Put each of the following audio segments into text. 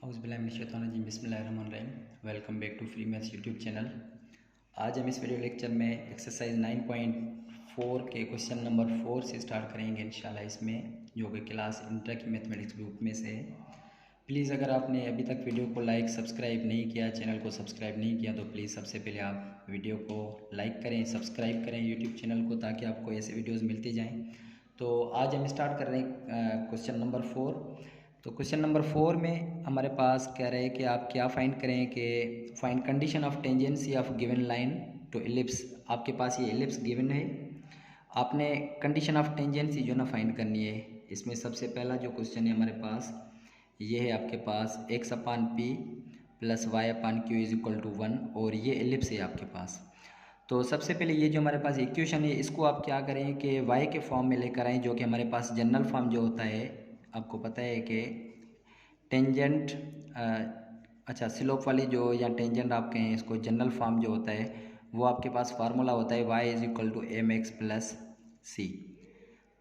औज़ुबिल्लाहिमिनश्शैतानिर्रजीम बिस्मिल्लाहिर्रहमानिर्रहीम। Welcome back to free maths YouTube channel. आज हम इस वीडियो लेक्चर में एक्सरसाइज 9.4 के क्वेश्चन नंबर 4 से स्टार्ट करेंगे इंशाल्लाह, इसमें जो कि क्लास इंटर की मैथमेटिक्स ग्रुप में से है। प्लीज़ अगर आपने अभी तक वीडियो को लाइक सब्सक्राइब नहीं किया, चैनल को सब्सक्राइब नहीं किया, तो प्लीज़ सबसे पहले आप वीडियो को लाइक करें, सब्सक्राइब करें यूट्यूब चैनल को, ताकि आपको ऐसे वीडियोज़ मिलते जाएँ। तो आज हम स्टार्ट कर रहे हैं क्वेश्चन नंबर 4। तो क्वेश्चन नंबर 4 में हमारे पास कह रहे हैं कि आप क्या फाइंड करें कि find condition of tangency of given line to ellipse. आपके पास ये एलिप्स गिवन है, आपने कंडीशन ऑफ टेंजेंसी जो ना फाइंड करनी है। इसमें सबसे पहला जो क्वेश्चन है हमारे पास ये है, आपके पास x upon P plus Y upon Q is equal to 1, और ये एलिप्स है आपके पास। तो सबसे पहले ये जो हमारे पास इक्वेशन है, इसको आप क्या करें कि y के फॉर्म में लेकर आएँ, जो कि हमारे पास जनरल फॉर्म जो होता है, आपको पता है कि टेंजेंट स्लोप वाली जो या टेंजेंट आप कहें इसको, जनरल फॉर्म जो होता है वो आपके पास फार्मूला होता है y is equal to M X plus C.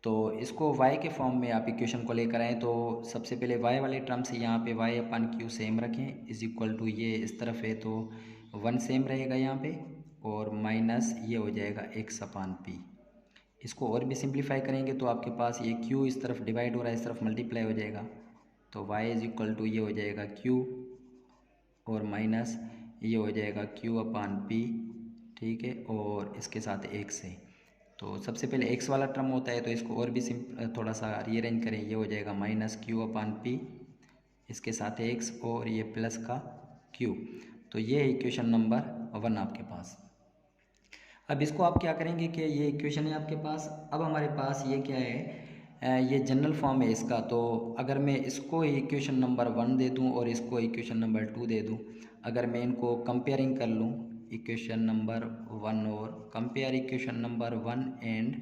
तो इसको y के फॉर्म में आप इक्वेशन को लेकर आएँ, तो सबसे पहले y वाले टर्म से यहाँ पे y अपान क्यू सेम रखें, इज इक्वल टू ये इस तरफ है तो 1 सेम रहेगा यहाँ पे, और माइनस ये हो जाएगा x अपान पी। इसको और भी सिंप्लीफाई करेंगे तो आपके पास ये q इस तरफ डिवाइड हो रहा है, इस तरफ मल्टीप्लाई हो जाएगा, तो y इज इक्वल टू ये हो जाएगा q और माइनस ये हो जाएगा q अपान p, ठीक है, और इसके साथ x है। तो सबसे पहले x वाला टर्म होता है तो इसको और भी थोड़ा सा रीअरेंज करें, ये हो जाएगा माइनस q अपान p, इसके साथ x और ये प्लस का q। तो ये है इक्वेशन नंबर 1 आपके पास। अब इसको आप क्या करेंगे कि ये इक्वेशन है आपके पास। अब हमारे पास ये क्या है, ये जनरल फॉर्म है इसका। तो अगर मैं इसको इक्वेशन नंबर 1 दे दूं और इसको इक्वेशन नंबर 2 दे दूं, अगर मैं इनको कंपेयरिंग कर लूं, इक्वेशन नंबर 1 और कंपेयर इक्वेशन नंबर 1 एंड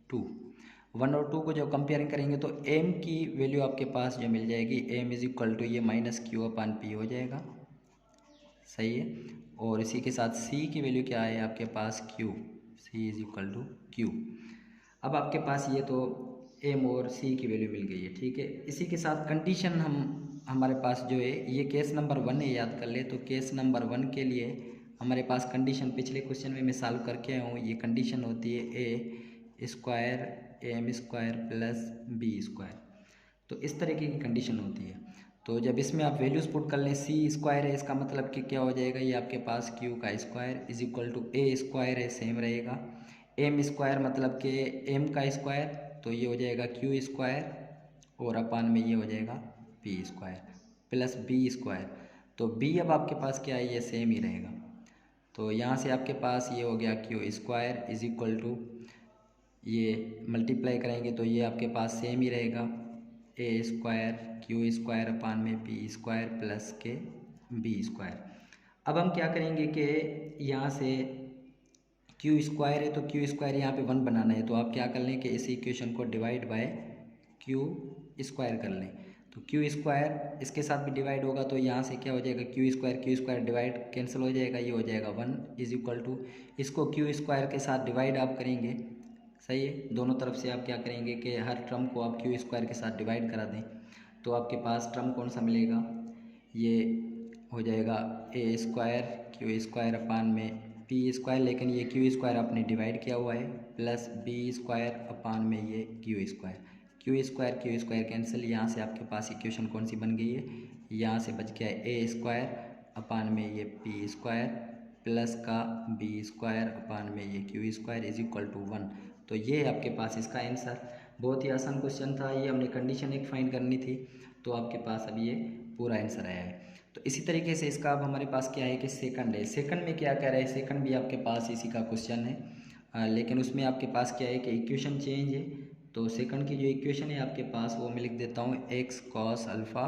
2, 1 और 2 को जब कंपेयरिंग करेंगे तो m की वैल्यू आपके पास जो मिल जाएगी, m इज इक्वल टू ये माइनस क्यू अपान पी हो जाएगा, सही है। और इसी के साथ c की वैल्यू क्या है आपके पास, q, c is equal to q। अब आपके पास ये तो m और c की वैल्यू मिल गई है, ठीक है। इसी के साथ कंडीशन हमारे पास जो है ये केस नंबर 1 है, याद कर ले। तो केस नंबर 1 के लिए हमारे पास कंडीशन पिछले क्वेश्चन में मैं सॉल्व करके आया हूँ। ये कंडीशन होती है A square M square plus B square. तो इस तरीके की कंडीशन होती है। तो जब इसमें आप वैल्यूज़ पुट कर लें, सी स्क्वायर है, इसका मतलब कि क्या हो जाएगा, ये आपके पास क्यू का square is equal to A square है, सेम रहेगा। एम स्क्वायर मतलब कि एम का स्क्वायर, तो ये हो जाएगा क्यू स्क्वायर, और अपान में ये हो जाएगा P square plus B square. तो बी अब आपके पास क्या है, ये सेम ही रहेगा। तो यहाँ से आपके पास ये हो गया Q square is equal to, ये मल्टीप्लाई करेंगे तो ये आपके पास सेम ही रहेगा, A square Q square upon में पी स्क्वायर प्लस के बी स्क्वायर। अब हम क्या करेंगे कि यहाँ से क्यू स्क्वायर है तो क्यू स्क्वायर यहाँ पे 1 बनाना है, तो आप क्या कर लें कि इस इक्वेशन को डिवाइड बाय क्यू स्क्वायर कर लें। तो क्यू स्क्वायर इसके साथ भी डिवाइड होगा, तो यहाँ से क्या हो जाएगा, क्यू स्क्वायर डिवाइड कैंसिल हो जाएगा, ये हो जाएगा 1 इज इक्वल टू, इसको क्यू स्क्वायर के साथ डिवाइड आप करेंगे, सही है। दोनों तरफ से आप क्या करेंगे कि हर टर्म को आप क्यू स्क्वायर के साथ डिवाइड करा दें, तो आपके पास टर्म कौन सा मिलेगा, ये हो जाएगा ए स्क्वायर क्यू स्क्वायर अपान में पी स्क्वायर, लेकिन ये क्यू स्क्वायर आपने डिवाइड किया हुआ है, प्लस बी स्क्वायर अपान में ये क्यू स्क्वायर कैंसिल। यहाँ से आपके पास इक्वेशन कौन सी बन गई है, यहाँ से बच गया है ए स्क्वायर अपान में ये पी स्क्वायर प्लस का बी स्क्वायर अपान में ये Q square is equal to 1। तो ये है आपके पास इसका आंसर। बहुत ही आसान क्वेश्चन था ये, हमने कंडीशन एक फाइंड करनी थी, तो आपके पास अब ये पूरा आंसर आया है। तो इसी तरीके से इसका अब हमारे पास क्या है कि सेकंड है। सेकंड में क्या कह रहा है, सेकंड भी आपके पास इसी का क्वेश्चन है, लेकिन उसमें आपके पास क्या है कि इक्वेशन चेंज है। तो सेकंड की जो इक्वेशन है आपके पास वो मैं लिख देता हूँ, एक्स कॉस अल्फ़ा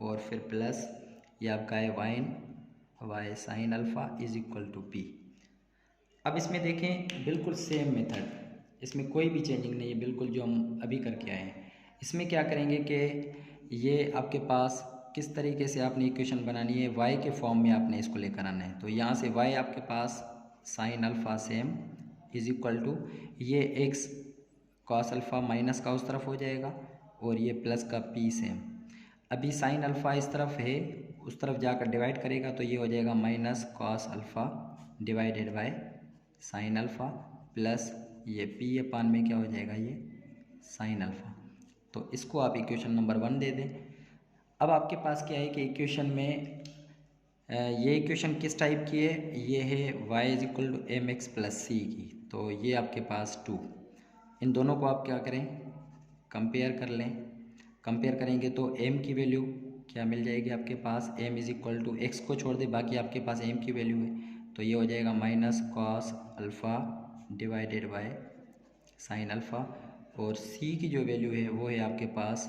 और फिर प्लस ये आपका है Y sine alpha is equal to P. अब इसमें देखें बिल्कुल सेम मेथड, इसमें कोई भी चेंजिंग नहीं है, बिल्कुल जो हम अभी करके आए हैं। इसमें क्या करेंगे कि ये आपके पास किस तरीके से आपने इक्वेशन बनानी है, y के फॉर्म में आपने इसको लेकर आना है। तो यहाँ से y आपके पास sine alpha same is equal to ये x कॉस अल्फ़ा माइनस का उस तरफ हो जाएगा, और ये प्लस का p सेम। अभी साइन अल्फ़ा इस तरफ है, उस तरफ जाकर डिवाइड करेगा तो ये हो जाएगा minus cos alpha divided by sine alpha plus ये पी अपान में क्या हो जाएगा ये साइन अल्फ़ा। तो इसको आप इक्वेशन नंबर 1 दे दें। अब आपके पास क्या है कि इक्वेशन में ये इक्वेशन किस टाइप की है, ये है y is equal to M X plus C की। तो ये आपके पास 2, इन दोनों को आप क्या करें कंपेयर कर लें। कंपेयर करेंगे तो m की वैल्यू क्या मिल जाएगी आपके पास, m is equal to X को छोड़ दे बाकी आपके पास m की वैल्यू है, तो ये हो जाएगा minus cos alpha divided by sine alpha. और c की जो वैल्यू है वो है आपके पास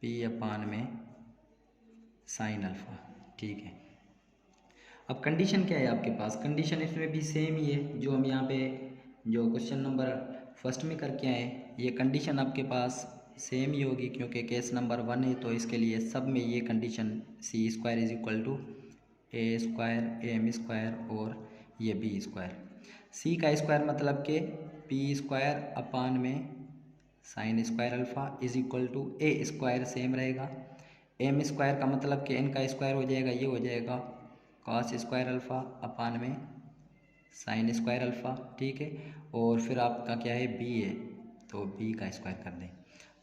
p अपान में साइन अल्फ़ा। ठीक है, अब कंडीशन क्या है आपके पास, कंडीशन इसमें भी सेम ही है जो हम यहाँ पे जो क्वेश्चन नंबर फर्स्ट में करके आए, ये कंडीशन आपके पास सेम ही होगी क्योंकि केस नंबर 1 है। तो इसके लिए सब में ये condition C square is equal to A square M square और ये बी स्क्वायर। सी का स्क्वायर मतलब कि पी स्क्वायर अपान में sine square alpha is equal to A square same रहेगा। एम स्क्वायर का मतलब कि एन का स्क्वायर हो जाएगा, ये हो जाएगा कॉस स्क्वायर अल्फ़ा अपान में साइन स्क्वायर अल्फ़ा। ठीक है, और फिर आपका क्या है बी है, तो बी का स्क्वायर कर दें।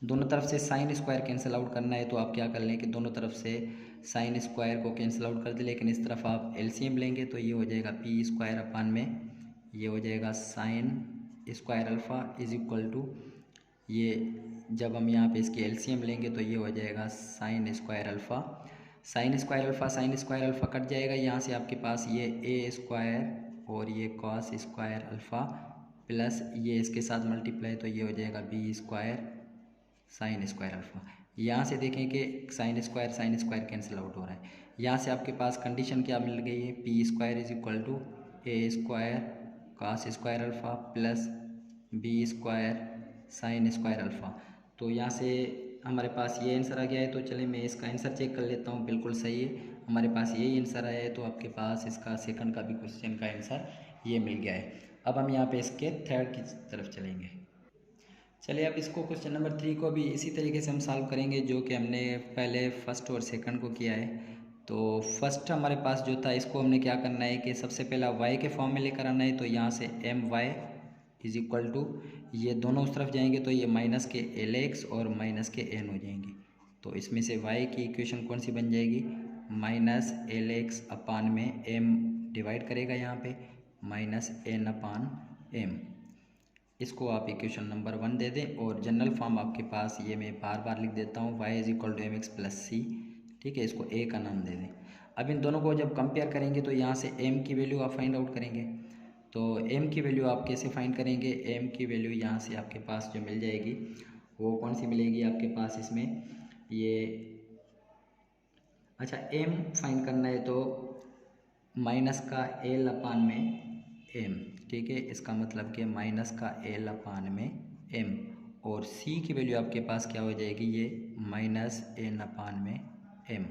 दोनों तरफ से साइन स्क्वायर कैंसिल आउट करना है तो आप क्या कर लें कि दोनों तरफ से साइन स्क्वायर को कैंसिल आउट कर दें, लेकिन इस तरफ आप एलसीएम लेंगे तो ये हो जाएगा पी स्क्वायर अपान में ये हो जाएगा sine square alpha is equal to ये, जब हम यहाँ पे इसकी एलसीएम लेंगे तो ये हो जाएगा sine square alpha. Sign square alpha cut जाएगा, यहाँ से आपके पास ये ए स्क्वायर और ये कॉस स्क्वायर अल्फ़ा प्लस ये इसके साथ मल्टीप्लाई तो ये हो जाएगा B square sine square alpha. यहाँ से देखें कि साइन स्क्वायर कैंसिल आउट हो रहा है। यहाँ से आपके पास कंडीशन क्या मिल गई है, P square is equal to A square cos square alpha plus B square sine square alpha. तो यहाँ से हमारे पास ये आंसर आ गया है। तो चलिए मैं इसका आंसर चेक कर लेता हूँ, बिल्कुल सही है, हमारे पास यही आंसर आया है। तो आपके पास इसका सेकंड का भी क्वेश्चन का आंसर ये मिल गया है। अब हम यहाँ पे इसके थर्ड की तरफ चलेंगे। चलिए अब इसको क्वेश्चन नंबर 3 को भी इसी तरीके से हम सॉल्व करेंगे जो कि हमने पहले फर्स्ट और सेकंड को किया है। तो फर्स्ट हमारे पास जो था इसको हमने क्या करना है कि सबसे पहला y के फॉर्म में लेकर आना है। तो यहाँ से M Y is equal to ये दोनों उस तरफ जाएंगे तो ये माइनस के एल एक्स और माइनस के एन हो जाएंगे। तो इसमें से y की इक्वेशन कौन सी बन जाएगी, माइनस एल एक्स अपान में m डिवाइड करेगा यहाँ पे माइनस एन अपान एम। इसको आप इक्वेशन नंबर 1 दे दें और जनरल फॉर्म आपके पास ये मैं बार बार लिख देता हूँ y is equal to M X plus C. ठीक है, इसको a का नाम दे दें। अब इन दोनों को जब कंपेयर करेंगे तो यहाँ से m की वैल्यू आप फाइंड आउट करेंगे। तो m की वैल्यू आप कैसे फाइंड करेंगे, m की वैल्यू यहाँ से आपके पास जो मिल जाएगी वो कौन सी मिलेगी आपके पास इसमें ये, अच्छा m फाइंड करना है तो माइनस का l अपान में m। ठीक है, इसका मतलब कि माइनस का l अपान में m और c की वैल्यू आपके पास क्या हो जाएगी, ये माइनस n अपान में m।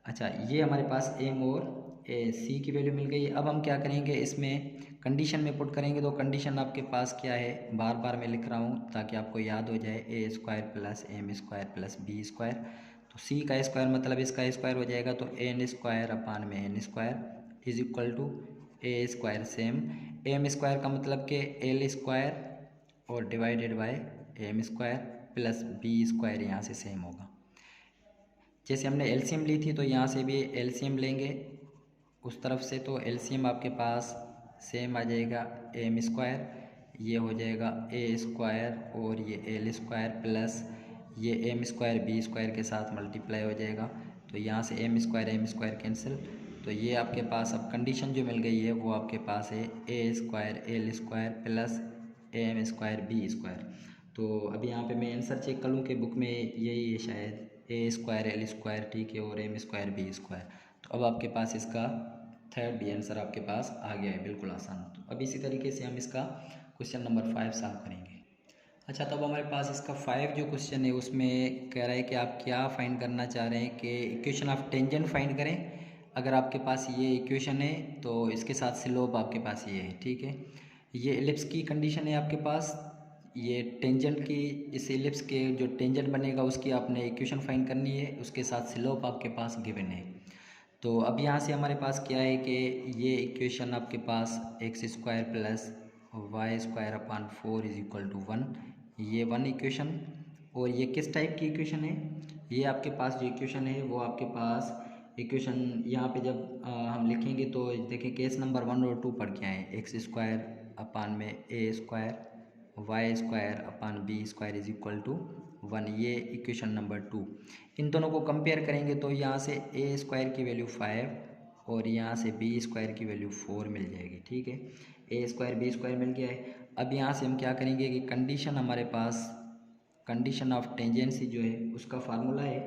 अच्छा, ये हमारे पास m और c की वैल्यू मिल गई। अब हम क्या करेंगे, इसमें कंडीशन में पुट करेंगे। तो कंडीशन आपके पास क्या है, बार बार मैं लिख रहा हूँ ताकि आपको याद हो जाए, A square plus M square plus B square. तो c का स्क्वायर मतलब इसका स्क्वायर हो जाएगा तो एन स्क्वायर अपान में N square is equal to A square same M square का मतलब कि एल स्क्वायर और divided by M square plus B square, यहाँ से सेम होगा। जैसे हमने एलसीएम ली थी तो यहाँ से भी एलसीएम लेंगे उस तरफ से, तो एलसीएम आपके पास सेम आ जाएगा एम स्क्वायर, ये हो जाएगा ए स्क्वायर और ये एल स्क्वायर प्लस ये एम स्क्वायर बी स्क्वायर के साथ मल्टीप्लाई हो जाएगा। तो यहाँ से एम स्क्वायर कैंसिल, तो ये आपके पास अब कंडीशन जो मिल गई है वो आपके पास है A square L square plus M square B square. तो अभी यहाँ पे मैं आंसर चेक कर लूँ कि बुक में यही है शायद, ए स्क्वायर एल स्क्वायर, ठीक है, और एम स्क्वायर बी स्क्वायर। तो अब आपके पास इसका थर्ड भी आंसर आपके पास आ गया है, बिल्कुल आसान। तो अब इसी तरीके से हम इसका क्वेश्चन नंबर 5 सॉल्व करेंगे। अच्छा, तो अब हमारे पास इसका 5 जो क्वेश्चन है उसमें कह रहा है कि आप क्या फाइंड करना चाह रहे हैं कि इक्वेशन ऑफ टेंजेंट फाइंड करें। अगर आपके पास ये इक्वेशन है तो इसके साथ स्लोप आपके पास ये है। ठीक है, ये एलिप्स की कंडीशन है आपके पास, ये टेंजेंट की, इस एलिप्स के जो टेंजेंट बनेगा उसकी आपने इक्वेशन फाइंड करनी है, उसके साथ स्लोप आपके पास गिवन है। तो अब यहाँ से हमारे पास क्या है कि ये इक्वेशन आपके पास X square plus Y square upon 4 is equal to 1, ये 1 इक्वेशन। और ये किस टाइप की इक्वेशन है, ये आपके पास जो इक्वेशन है वो आपके पास इक्वेशन यहाँ पे जब हम लिखेंगे तो देखिए केस नंबर 1 और 2 पर क्या है, एक्स स्क्वायर अपान में A square Y square upon B square is equal to 1, ये इक्वेशन नंबर 2। इन दोनों को कंपेयर करेंगे तो यहाँ से ए स्क्वायर की वैल्यू 5 और यहाँ से बी स्क्वायर की वैल्यू 4 मिल जाएगी। ठीक है, ए स्क्वायर बी स्क्वायर मिल गया है। अब यहाँ से हम क्या करेंगे कि कंडीशन हमारे पास, कंडीशन ऑफ टेंजेंसी जो है उसका फार्मूला है,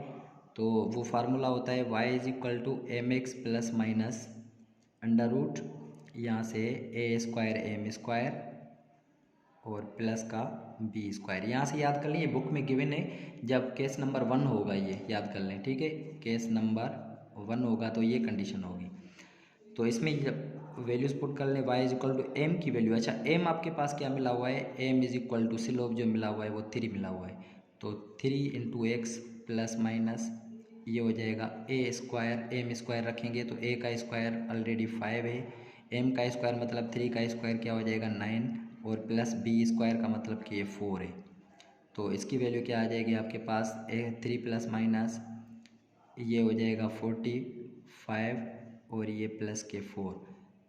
तो वो फार्मूला होता है y is equal to M X plus minus under root यहाँ से ए स्क्वायर एम स्क्वायर और प्लस का बी स्क्वायर। यहाँ से याद कर लें, ये बुक में गिवन है, जब केस नंबर 1 होगा ये याद कर लें। ठीक है, केस नंबर 1 होगा तो ये कंडीशन होगी। तो इसमें जब वैल्यूज़ पुट कर लें, y is equal to M की वैल्यू, अच्छा एम आपके पास क्या मिला हुआ है, M is equal to slope जो मिला हुआ है वो 3 मिला हुआ है, तो 3 इंटू एक्स प्लस माइनस ये हो जाएगा ए स्क्वायर, एम स्क्वायर रखेंगे तो ए का स्क्वायर ऑलरेडी 5 है, एम का स्क्वायर मतलब 3 का स्क्वायर क्या हो जाएगा 9 और प्लस बी स्क्वायर का मतलब कि ये 4 है। तो इसकी वैल्यू क्या आ जाएगी आपके पास, 3 प्लस माइनस ये हो जाएगा 45 और ये प्लस के 4।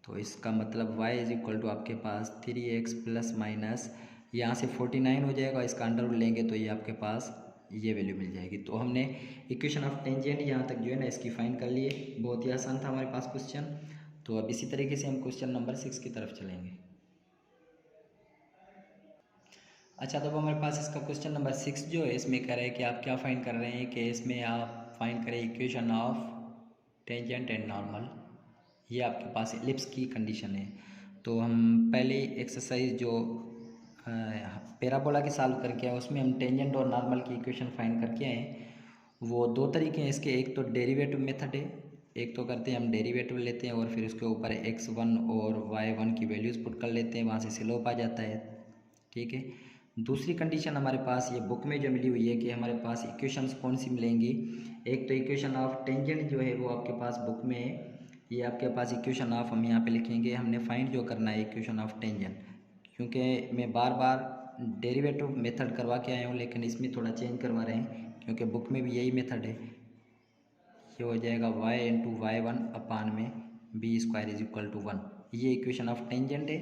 तो इसका मतलब y इज इक्वल टू आपके पास 3x प्लस माइनस यहाँ से 49 हो जाएगा, इसका अंडर रूट लेंगे तो ये आपके पास ये वैल्यू मिल जाएगी। तो हमने इक्वेशन ऑफ टेंजेंट यहाँ तक जो है ना इसकी फाइंड कर लिए, बहुत ही आसान था हमारे पास क्वेश्चन। तो अब इसी तरीके से हम क्वेश्चन नंबर 6 की तरफ चलेंगे। अच्छा, तो अब हमारे पास इसका क्वेश्चन नंबर 6 जो है इसमें कह रहे हैं कि आप क्या फाइंड कर रहे हैं कि इसमें आप फाइंड करें equation of tangent and normal, ये आपके पास एलिप्स की कंडीशन है। तो हम पहले एक्सरसाइज जो पैराबोला की सॉल्व करके आए उसमें हम टेंजेंट और नॉर्मल की इक्वेशन फाइंड करके आए। वो दो तरीके हैं इसके, एक तो डेरिवेटिव मेथड है, एक तो करते हैं हम डेरिवेटिव लेते हैं और फिर उसके ऊपर x1 और y1 की वैल्यूज़ पुट कर लेते हैं, वहाँ से स्लोप आ जाता है। ठीक है, दूसरी कंडीशन हमारे पास ये बुक में जो मिली हुई है कि हमारे पास इक्वेशंस कौन सी मिलेंगी, एक तो इक्वेशन ऑफ टेंजेंट जो है वो आपके पास बुक में है, ये आपके पास इक्वेशन ऑफ हम यहाँ पे लिखेंगे, हमने फाइंड जो करना है इक्वेशन ऑफ टेंजेंट, क्योंकि मैं बार बार डेरिवेटिव मेथड करवा के आया हूँ लेकिन इसमें थोड़ा चेंज करवा रहे हैं क्योंकि बुक में भी यही मेथड है। ये हो जाएगा y इंटू y1 अपान में B square is equal to 1, ये इक्वेशन ऑफ टेंजेंट है।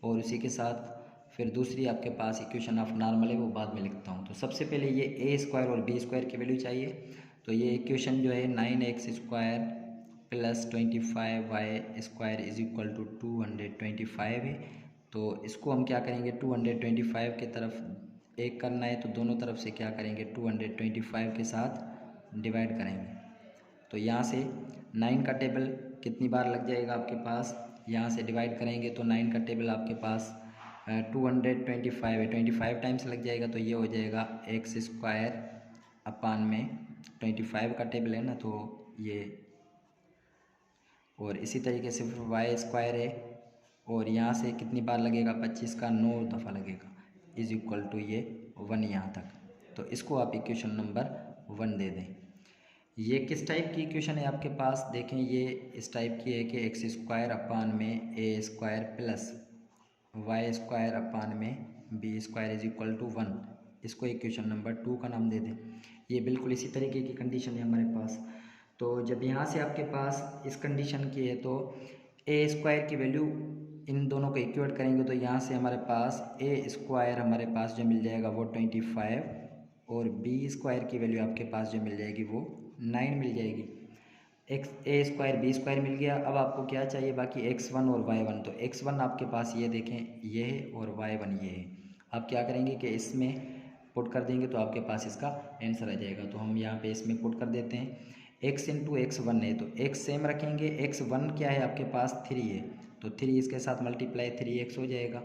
और उसी के साथ फिर दूसरी आपके पास इक्वेशन ऑफ नॉर्मल है, वो बाद में लिखता हूँ। तो सबसे पहले ये ए स्क्वायर और बी स्क्वायर की वैल्यू चाहिए, तो ये इक्वेशन जो है 9x square plus 25y square is equal to 225 है। तो इसको हम क्या करेंगे 225 के तरफ एक करना है, तो दोनों तरफ से क्या करेंगे 225 के साथ डिवाइड करेंगे। तो यहाँ से 9 का टेबल कितनी बार लग जाएगा आपके पास, यहाँ से डिवाइड करेंगे तो 9 का टेबल आपके पास 225 है, 25 टाइम्स लग जाएगा, तो ये हो जाएगा एक्स स्क्वायर अपान में 25 का टेबल है ना, तो ये, और इसी तरीके से फिर वाई स्क्वायर है और यहाँ से कितनी बार लगेगा 25 का 9 दफ़ा लगेगा इज इक्वल टू ये 1 यहाँ तक। तो इसको आप इक्वेशन नंबर 1 दे दें। ये किस टाइप की इक्वेशन है आपके पास, देखें ये इस टाइप की है कि एक्स स्क्वायर अपान में A square plus Y square upon में B square is equal to 1, इसको इक्वेशन नंबर 2 का नाम दे दें। ये बिल्कुल इसी तरीके की कंडीशन है हमारे पास। तो जब यहाँ से आपके पास इस कंडीशन की है तो ए स्क्वायर की वैल्यू इन दोनों को इक्वेट करेंगे तो यहाँ से हमारे पास ए स्क्वायर हमारे पास जो मिल जाएगा वो 25 और बी स्क्वायर की वैल्यू आपके पास जो मिल जाएगी वो 9 मिल जाएगी। एक्स ए स्क्वायर बी स्क्वायर मिल गया। अब आपको क्या चाहिए बाकी x1 और y1, तो x1 आपके पास ये देखें ये है और y1 ये है। आप क्या करेंगे कि इसमें पुट कर देंगे तो आपके पास इसका आंसर आ जाएगा। तो हम यहाँ पे इसमें पुट कर देते हैं, x इंटू x1 है तो x सेम रखेंगे, x1 क्या है आपके पास 3 है तो 3 इसके साथ मल्टीप्लाई 3x हो जाएगा।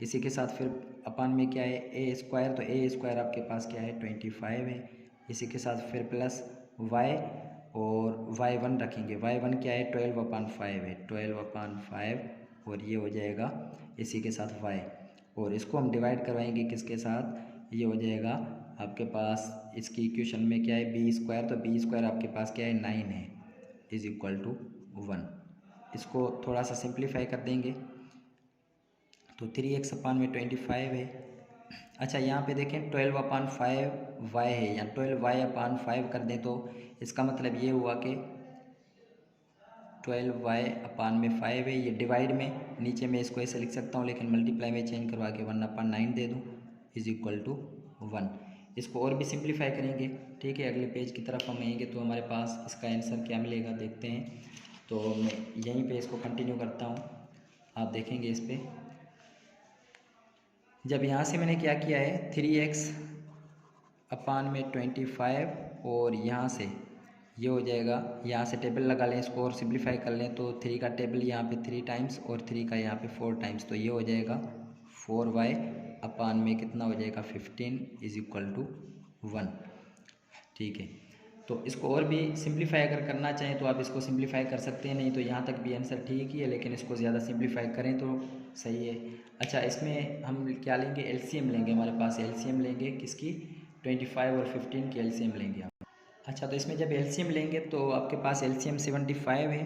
इसी के साथ फिर अपान में क्या है ए स्क्वायर, तो ए स्क्वायर आपके पास क्या है 25 है। इसी के साथ फिर प्लस y और y1 रखेंगे, y1 क्या है 12/5 है, 12/5 और ये हो जाएगा इसी के साथ y। और इसको हम डिवाइड करवाएंगे किसके साथ, ये हो जाएगा आपके पास इसकी इक्वेशन में क्या है बी स्क्वायर, तो बी स्क्वायर आपके पास क्या है 9 है इज इक्वल टू 1। इसको थोड़ा सा सिंप्लीफाई कर देंगे तो 3x अपान में 25 है। अच्छा यहाँ पे देखें 12/5y है या 12y/5 कर दें तो इसका मतलब ये हुआ कि 12y/5 है, ये डिवाइड में, नीचे मैं इसको ऐसे लिख सकता हूँ लेकिन मल्टीप्लाई में चेंज करवा के 1/9 दे दूँ इज इक्वल टू 1। इसको और भी सिंप्लीफाई करेंगे, ठीक है। अगले पेज की तरफ हम आएंगे तो हमारे पास इसका आंसर क्या मिलेगा देखते हैं। तो मैं यहीं पे इसको कंटिन्यू करता हूँ, आप देखेंगे इस पर। जब यहाँ से मैंने क्या किया है 3x अपान में 25 और यहाँ से ये हो जाएगा, यहाँ से टेबल लगा लें इसको और सिंप्लीफाई कर लें तो 3 का टेबल यहाँ पे 3 टाइम्स और 3 का यहाँ पे 4 टाइम्स, तो ये हो जाएगा 4y अपान में कितना हो जाएगा 15 इज इक्वल टू 1, ठीक है। तो इसको और भी सिंप्लीफाई अगर करना चाहें तो आप इसको सिंप्लीफाई कर सकते हैं, नहीं तो यहाँ तक भी आंसर ठीक ही है, लेकिन इसको ज़्यादा सिंप्लीफाई करें तो सही है। अच्छा इसमें हम क्या लेंगे, एलसीएम लेंगे, हमारे पास एलसीएम लेंगे किसकी 25 और 15 की एलसीएम लेंगे आप। अच्छा तो इसमें जब एलसीएम लेंगे तो आपके पास एलसीएम 75 है,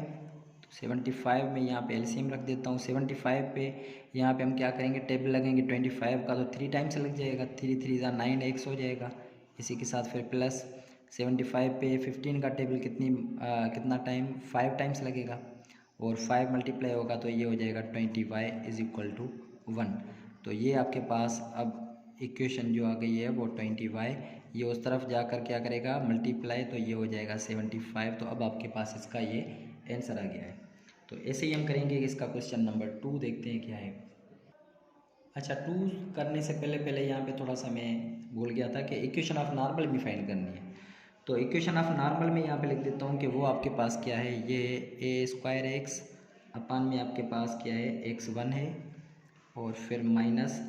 तो 75 में यहाँ पे एलसीएम रख देता हूँ। 75 पे यहाँ पे हम क्या करेंगे टेबल लगेंगे 25 का, तो 3 टाइम्स लग जाएगा, 3 3 ज़ा 9 एक्स हो जाएगा। इसी के साथ फिर प्लस 75 पे 15 का टेबल कितना टाइम 5 टाइम्स लगेगा और 5 मल्टीप्लाई होगा तो ये हो जाएगा 20y इज इक्वल टू 1। तो ये आपके पास अब इक्वेशन जो आ गई है वो 20y, ये उस तरफ जाकर क्या करेगा मल्टीप्लाई, तो ये हो जाएगा 75। तो अब आपके पास इसका ये आंसर आ गया है। तो ऐसे ही हम करेंगे इसका क्वेश्चन नंबर 2, देखते हैं क्या है। अच्छा 2 करने से पहले यहाँ पे थोड़ा सा मैं भूल गया था कि इक्वेशन ऑफ नॉर्मल भी फाइंड करनी है। तो इक्वेशन ऑफ नॉर्मल में यहाँ पे लिख देता हूँ कि वो आपके पास क्या है, ये a² अपान में आपके पास क्या है x1 है और फिर माइनस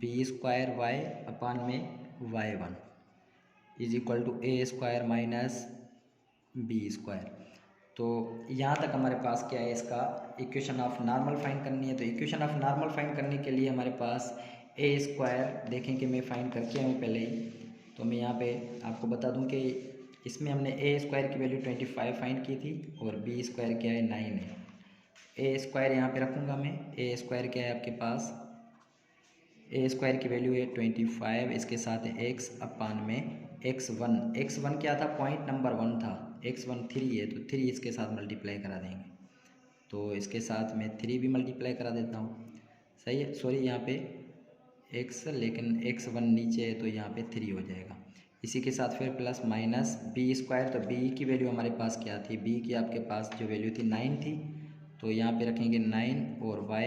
b² अपान में y1 is equal to a² minus b²। तो यहाँ तक हमारे पास क्या है, इसका इक्वेशन ऑफ नॉर्मल फाइंड करनी है। तो इक्वेशन ऑफ नॉर्मल फाइंड करने के लिए हमारे पास a² देखें कि मैं फाइंड करके आऊँ पहले ही, तो मैं यहाँ पे आपको बता दूँ कि इसमें हमने a² की वैल्यू 25 फाइंड की थी और b² क्या है 9 है। a² यहाँ पे रखूँगा मैं, a² क्या है आपके पास, a² की वैल्यू है 25, इसके साथ है x अपान में x1 क्या था, पॉइंट नंबर 1 था, x1 3 है तो 3 इसके साथ मल्टीप्लाई करा देंगे, तो इसके साथ मैं 3 भी मल्टीप्लाई करा देता हूँ, सही है। सॉरी यहाँ पे x लेकिन x1 नीचे है तो यहाँ पे 3 हो जाएगा। इसी के साथ फिर प्लस माइनस b², तो b की वैल्यू हमारे पास क्या थी, b की आपके पास जो वैल्यू थी 9 थी, तो यहाँ पे रखेंगे 9 और y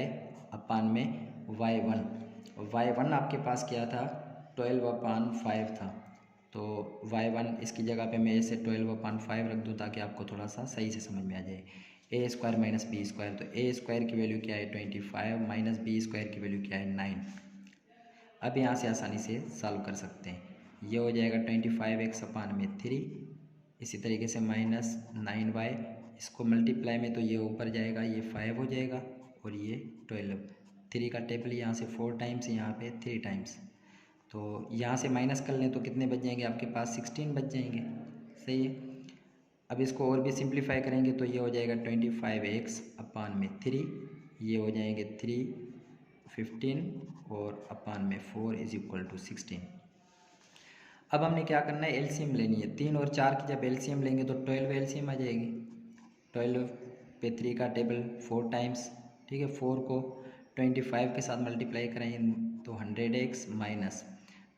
अपान में y1 आपके पास क्या था 12/5 था, तो y1 इसकी जगह पे मैं इसे 12/5 रख दूँ ताकि आपको थोड़ा सा सही से समझ में आ जाए। a² माइनस b², तो a² की वैल्यू क्या है 25 माइनस b² की वैल्यू क्या है 9। अब यहाँ से आसानी से सॉल्व कर सकते हैं, ये हो जाएगा 25x अपान में 3, इसी तरीके से माइनस 9y, इसको मल्टीप्लाई में तो ये ऊपर जाएगा, ये 5 हो जाएगा और ये 12, 3 का टेबल यहाँ से 4 टाइम्स, यहाँ पे 3 टाइम्स, तो यहाँ से माइनस कर लें तो कितने बच जाएंगे आपके पास 16 बच जाएंगे, सही है। अब इसको और भी सिंप्लीफाई करेंगे तो ये हो जाएगा 25x अपान में 3, ये हो जाएंगे 3 15 और अपान में 4 इज इक्वल टू 16। अब हमने क्या करना है एलसीएम लेनी है, 3 और 4 की जब एलसीएम लेंगे तो 12 एलसीएम आ जाएगी, 12 पे 3 का टेबल 4 टाइम्स, ठीक है। 4 को 25 के साथ मल्टीप्लाई करेंगे तो 100x माइनस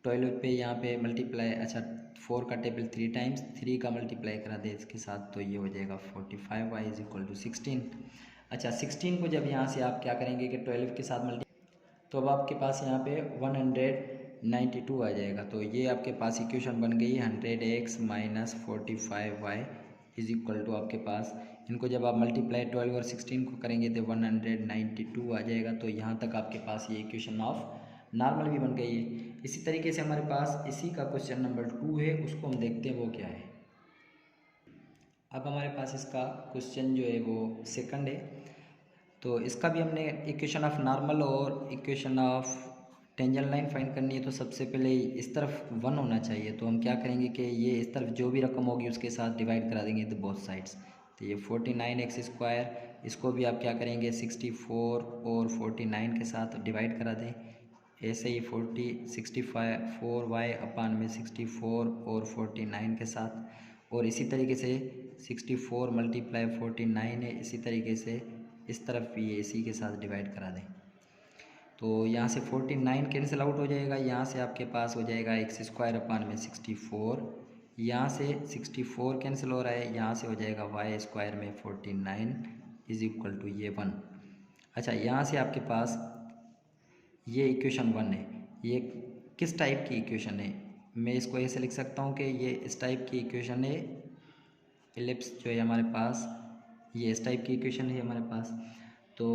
12 पे यहाँ पे मल्टीप्लाई, अच्छा 4 का टेबल 3 टाइम्स, 3 का मल्टीप्लाई करा दे इसके साथ तो ये हो जाएगा 45y इज इक्वल टू 16। अच्छा 16 को जब यहाँ से आप क्या करेंगे कि 12 के साथ मल्टी, तो अब आपके पास यहाँ पे 192 आ जाएगा, तो ये आपके पास इक्वेशन बन गई 100x minus 45y is equal to आपके पास, इनको जब आप मल्टीप्लाई 12 और 16 को करेंगे तो 192 आ जाएगा। तो यहाँ तक आपके पास ये इक्वेशन ऑफ नॉर्मल भी बन गई है। इसी तरीके से हमारे पास इसी का क्वेश्चन नंबर 2 है, उसको हम देखते हैं वो क्या है। अब हमारे पास इसका क्वेश्चन जो है वो सेकंड है, तो इसका भी हमने इक्वेशन ऑफ नॉर्मल और equation of tangent line find करनी है। तो सबसे पहले इस तरफ 1 होना चाहिए, तो हम क्या करेंगे कि ये इस तरफ जो भी रकम होगी उसके साथ डिवाइड करा देंगे द बोथ साइड्स। तो ये 49x², इसको भी आप क्या करेंगे 64 और 49 के साथ डिवाइड करा दें। ऐसे ही 4y/64 और 49 के साथ, और इसी तरीके से 64 × 49 है, इसी तरीके से इस तरफ भी इसी के साथ डिवाइड करा दें। तो यहाँ से 49 कैंसिल आउट हो जाएगा, यहाँ से आपके पास हो जाएगा x²/64, यहाँ से 64 कैंसिल हो रहा है, यहाँ से हो जाएगा y²/49 = ये 1। अच्छा, यहाँ से आपके पास ये इक्वेशन 1 है। ये किस टाइप की इक्वेशन है? मैं इसको ऐसे लिख सकता हूँ कि ये इस टाइप की इक्वेशन है। एलिप्स जो है हमारे पास, ये इस टाइप की इक्वेशन है हमारे पास। तो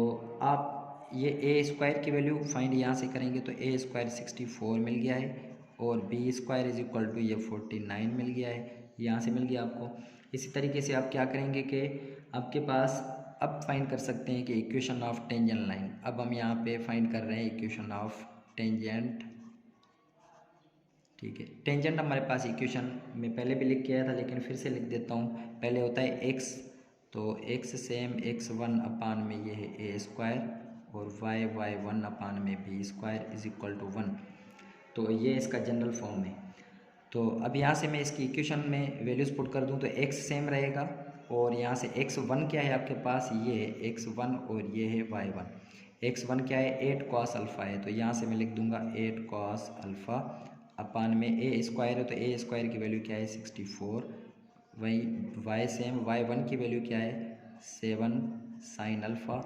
आप ये a² की वैल्यू फाइंड यहाँ से करेंगे तो a² 64 मिल गया है, और b² = ये 49 मिल गया है, यहाँ से मिल गया आपको। इसी तरीके से आप क्या करेंगे कि आपके पास अब फाइंड कर सकते हैं कि इक्वेशन ऑफ टेंजेंट लाइन। अब हम यहाँ पे फाइंड कर रहे हैं इक्वेशन ऑफ टेंजेंट। ठीक है, टेंजेंट हमारे पास इक्वेशन में पहले भी लिख के आया था, लेकिन फिर से लिख देता हूँ। पहले होता है x, तो x सेम x1 में ये है a² और y1 में b² = 1। तो ये इसका जनरल फॉर्म है। तो अब यहाँ से मैं इसकी इक्वेशन में वैल्यूज़ पुट कर दूँ तो x सेम रहेगा, और यहाँ से x1 क्या है आपके पास, ये है x1 और ये है y1। x1 क्या है 8 cos अल्फ़ा है, तो यहाँ से मैं लिख दूँगा 8 cos अल्फ़ा में a² है, तो a² की वैल्यू क्या है 64। वही y सेम y1 की वैल्यू क्या है 7 sin अल्फ़ा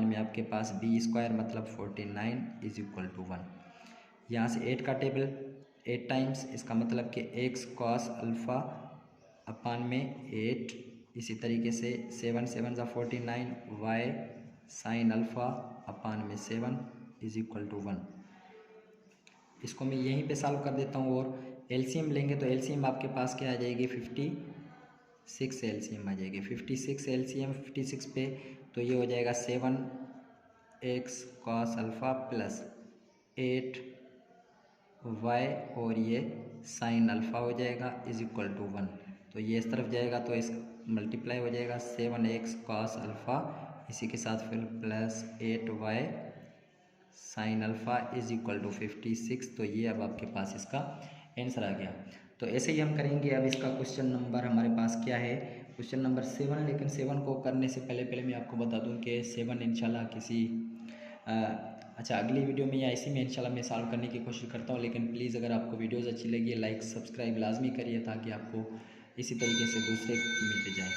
में आपके पास b² मतलब 49 = 1। यहाँ से 8 का टेबल 8 टाइम्स, इसका मतलब कि x cos अल्फ़ा में 8, इसी तरीके से 7 7 × 49, y sin अल्फ़ा में 7 = 1। इसको मैं यहीं पे सॉल्व कर देता हूँ, और एलसीएम लेंगे तो एलसीएम आपके पास क्या आ जाएगी 56 एलसीएम आ जाएगी। 56 एलसीएम 56 पे, तो ये हो जाएगा 7x cos alpha plus 8y और ये sin अल्फ़ा हो जाएगा = 1। तो ये इस तरफ जाएगा तो इस मल्टीप्लाई हो जाएगा 7x cos अल्फ़ा, इसी के साथ फिर प्लस 8y sin अल्फ़ा = 56। तो ये अब आपके पास इसका आंसर आ गया। तो ऐसे ही हम करेंगे। अब इसका क्वेश्चन नंबर हमारे पास क्या है, क्वेश्चन नंबर 7। लेकिन 7 को करने से पहले मैं आपको बता दूं कि 7 इंशाल्लाह किसी अगली वीडियो में या इसी में इंशाल्लाह मैं सॉल्व करने की कोशिश करता हूं। लेकिन प्लीज़ अगर आपको वीडियोज़ अच्छी लगी है, लाइक सब्सक्राइब लाजमी करिए, ताकि आपको इसी तरीके से दूसरे मिलते जाएँ।